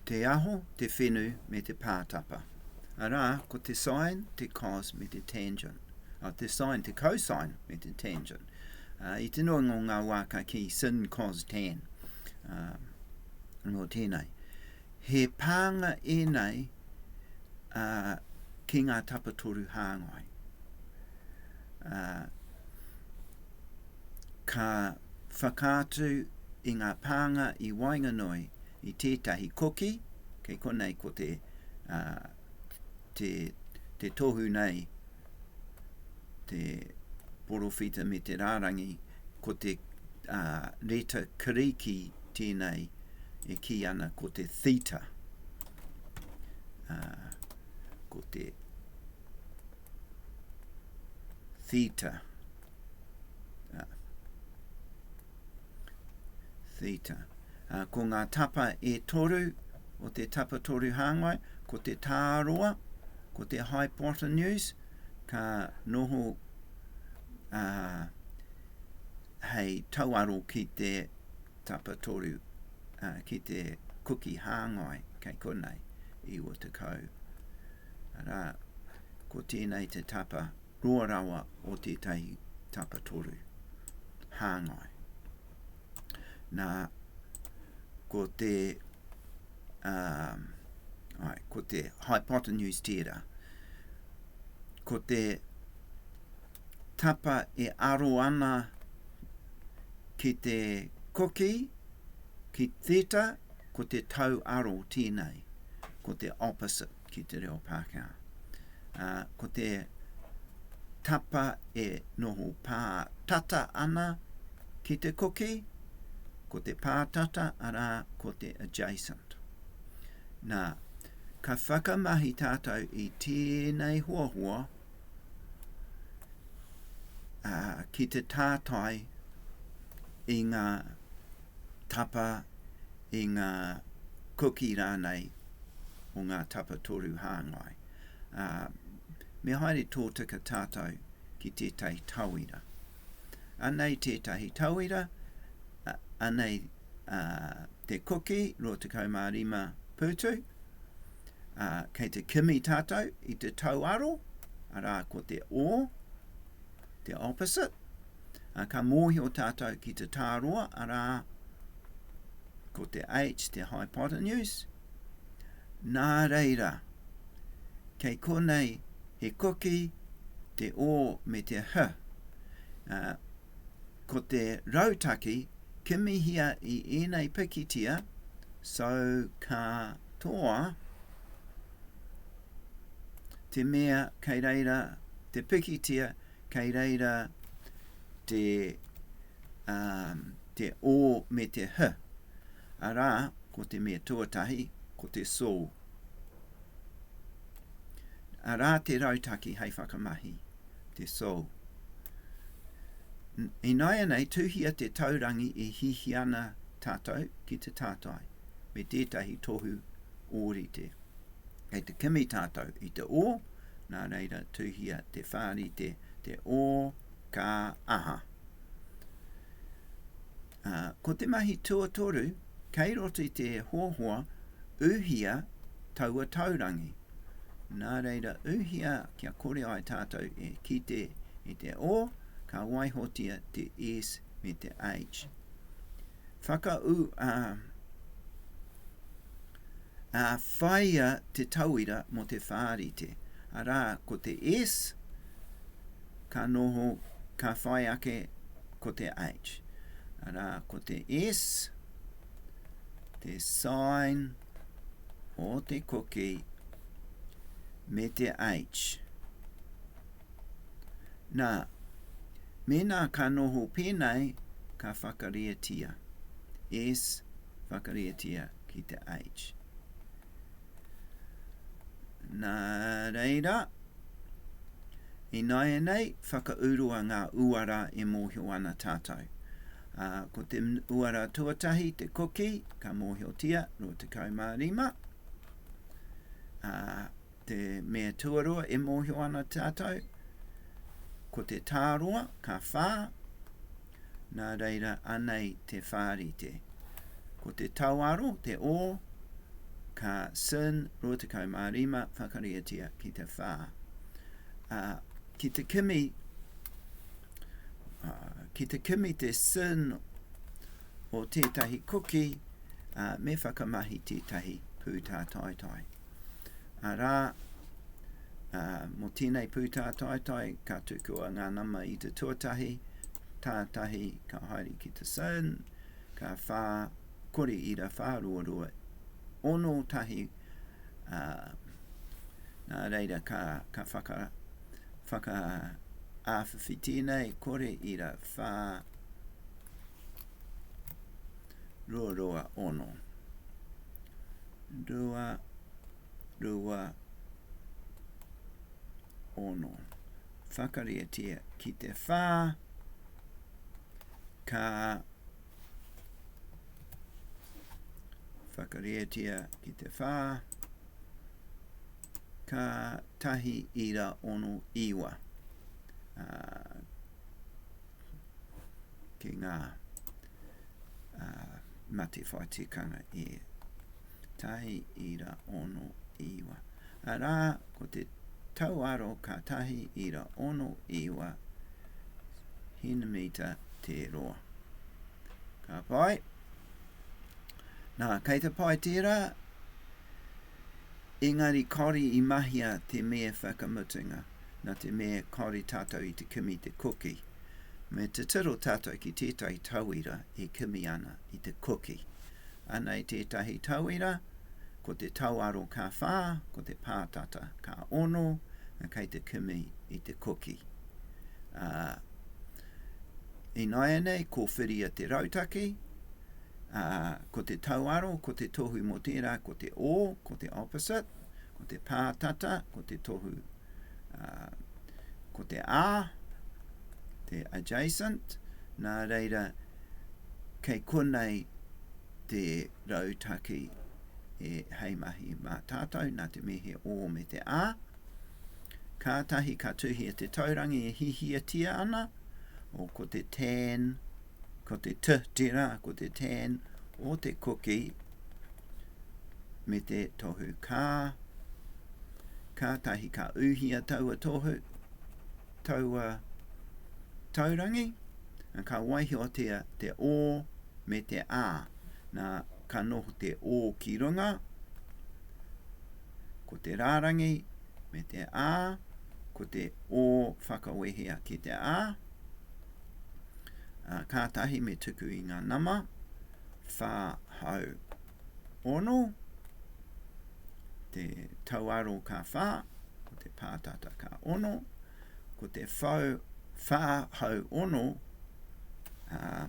te aho, te whenu, me te pātapa. Arā, ko te sine, te cos, me te tangent. Te sine, te cosine, me te tangent. I te noa ngō ngā waka ki sin, cos, tan. Nō tēnei. He pānga e nei ki ngā tapatoru hāngai. Ka whakaatu I ngā pānga I Wainganui I tētahi koki, kei konei ko te tohu nei, te porowhita me te rārangi, ko te reta kariki tēnei e ki ana ko te theta. Ko te theta. Theta. Ko ngā tapa e toru, o te tapatoru hāngai, ko te tāroa, ko te hypotenuse, ka noho hei tauaro ki te tapatoru, ki te kuki hāngai, kei konei, I o te kau. Arā, ko tēnei te tapa ruarawa o tētahi tapatoru hāngai. Nā, ko te hypotenuse tērā. Ko te tapa e aro ana ki te koki, ki theta, ko te tau aro tēnei. Ko te opposite ki te reo Pākehā. Ko te tapa e noho pātata ana ki te koki, ko te pātata arā ko te adjacent. Nā, ka whakamahi tātou I tēnei hoahoa ki te tātai I ngā tapa, I ngā kuki rānei o ngā tapatoru hāngai. Me haere tōtika tātou ki tētahi tauira. Anei tētahi tauira, anei te kuki, rotakau mārima pūtu, kei te kimi tātou I te tauaro, arā ko te o, te opposite, ka mōhio tātou ki te tāroa, arā ko te H, te hypotenuse. Nā reira, kei konei he kuki, te o me te h. Ko te rautaki, kimi hia I enei pikitia, SOH CAH TOA, te mea kei reira, te pikitia kei reira te o me te h. Arā, ko te mea tuatahi, ko te SOH. Arā te rautaki hei whakamahi, te SOH. I nai anei tuhia te taurangi e hihi ana tātou ki te tātai, me tētahi tohu ōrite. Kei te kimi tātou I te o, nā reira tuhia te whārite, te o, ka, aha. Ko te mahi tuatoru, kei roti te hoahoa, uhia taua taurangi. Nā reira uhia kia kore ai tātou e ki te I te o, ka waihotia te S me te H. Whaia te tauira mo te whārite. Arā, ko te S, ka noho, ka whai ake ko te H. Arā, ko te S, te sine o te koki me te H. Nā, mena ka noho pēnei ka whakariatia. S whakariatia ki te H. Nā reira, I nai nei whakaurua ngā uara e mōhio ana tātou. Ko te uara tuatahi, te koki, ka mōhio tia, rotakau mārima. Te mea tuarua e mōhio ana tātou. Ko te tāroa, ka whā, nā reira anei te whārite. Ko te tauaro, te o, ka sin rotakau marima whakariatia ki te whā. Ki te kimi te sin o tētahi kuki me whakamahi tētahi pūtā tātai. Arā, mo tēnei pūtā tātai ka tukua ngā nama i te tuatahi, tātahi ka haere ki te sin, ka whā kore i ra whāruarua ono tahi, nā reira ka whaka āwhawhi tēnei kore i ra whā ruarua ono. Rua ono. Whakariatia ki te whā, ka whakariatia ki te whā, ka tahi ira ono iwa. Ki ngā mate whaitikanga e tahi ira ono iwa. Arā, ko te tauaro ka tahi ira ono iwa hinamita te roa. Ka pai. Nā, kei te pai tērā, engari kori i mahia te mea whakamutunga, nā te mea kori tātou i te kimi te kuki. Me te tiro tātou ki tētahi tauira e kimi ana i te kuki. Ana i tētahi tauira, ko te tauaro ka whā, ko te pātata ka ono, na kei te kimi i te kuki. I nai nei, ko whiria te rautaki, ko te tauaro, ko te tohu mo tērā, ko te o, ko te opposite, ko te pātata, ko te tohu, ko te ā, te adjacent, nā reira, kei konei te rautaki e heimahi mā tātou, nā te mihi o me te ā. Kātahi ka tuhia te taurangi e hihiatia ana, o ko te ten, ko te tira, ko te ten, o te kuki, me te tohu kā. Kātahi ka uhia taua tohu, taua taurangi, ka waihiotia te o me te ā, nā ka noho te o ki runga, ko te rārangi me te ā, ko te o whakawehia ki te ā, kātahi me tuku i ngā nama, whā hau ono, te tauaro ka whā, ko te pātata ka ono, ko te whā hau ono,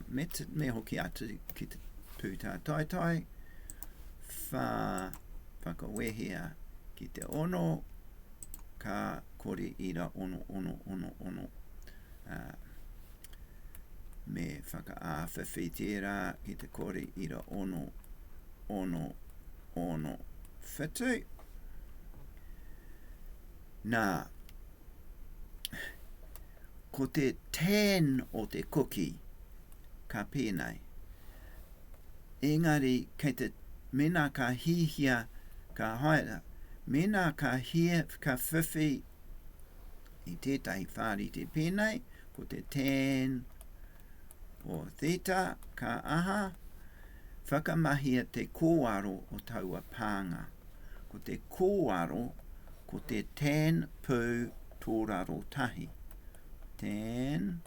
me hoki atu ki te pūtā tātai, whā whakawehia ki te ono, ka kore ira ono, me whakaawhawhi tērā ki te kore ira ono, whetū. Nā, ko te ten o te kuki, ka pēnei. Engari, kei te mena ka hihia, ka haere, mena ka hia, ka whiwhi i tētahi whāri te pēnei, ko te ten o theta, ka aha, whakamahia te kōaro o taua pānga. Ko te kōaro, ko te ten pū tōraro tahi. Ten,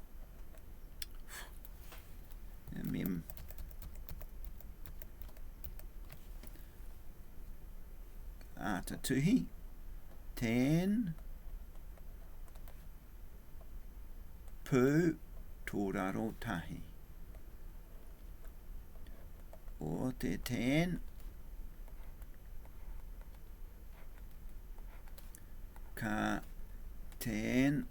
ātatuhi, ten, pū tōraro tahi. O te ten, ka ten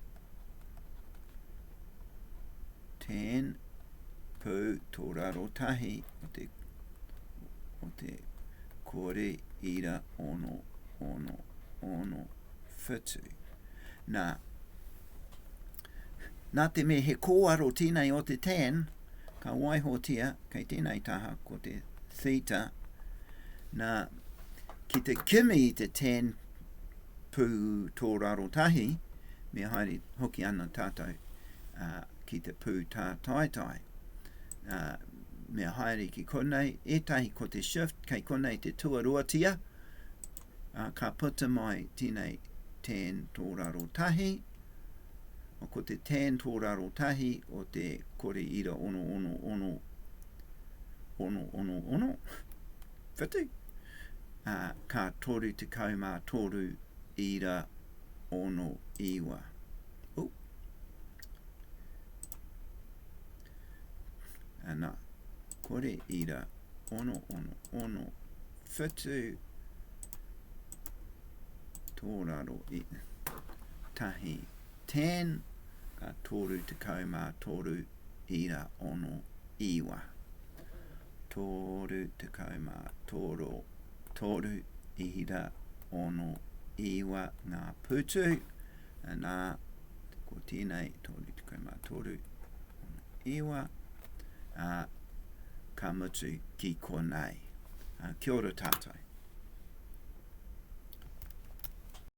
pū tōraro tahi o te kore ira ono whetū. Nā te me he kōaro tēnei o te ten, ka waihotia kei tēnei taha ko te theta, nā ki te kimi I te 10 pū tō rarotahi, me haere hoki ana tātou ki te pū tā tātai. Me haere ki konei, etahi ko te shift, kei konei te tuaruatia, ka puta mai tēnei 10 tō rarotahi, o ko te 10 tō rarotahi o te kore ira ono, whitu. Ka toru te kaumā toru ira ono iwa. Nā, kore ira ono, whitu tō raro tahi 10, ka toru te kaumā toru ira ono iwa. Toru te kaumā toru ira ono iwa ngā putu. Nā, ko tēnei toru te kaumā toru ono iwa. Ka mutu ki konei. Kia ora tātou.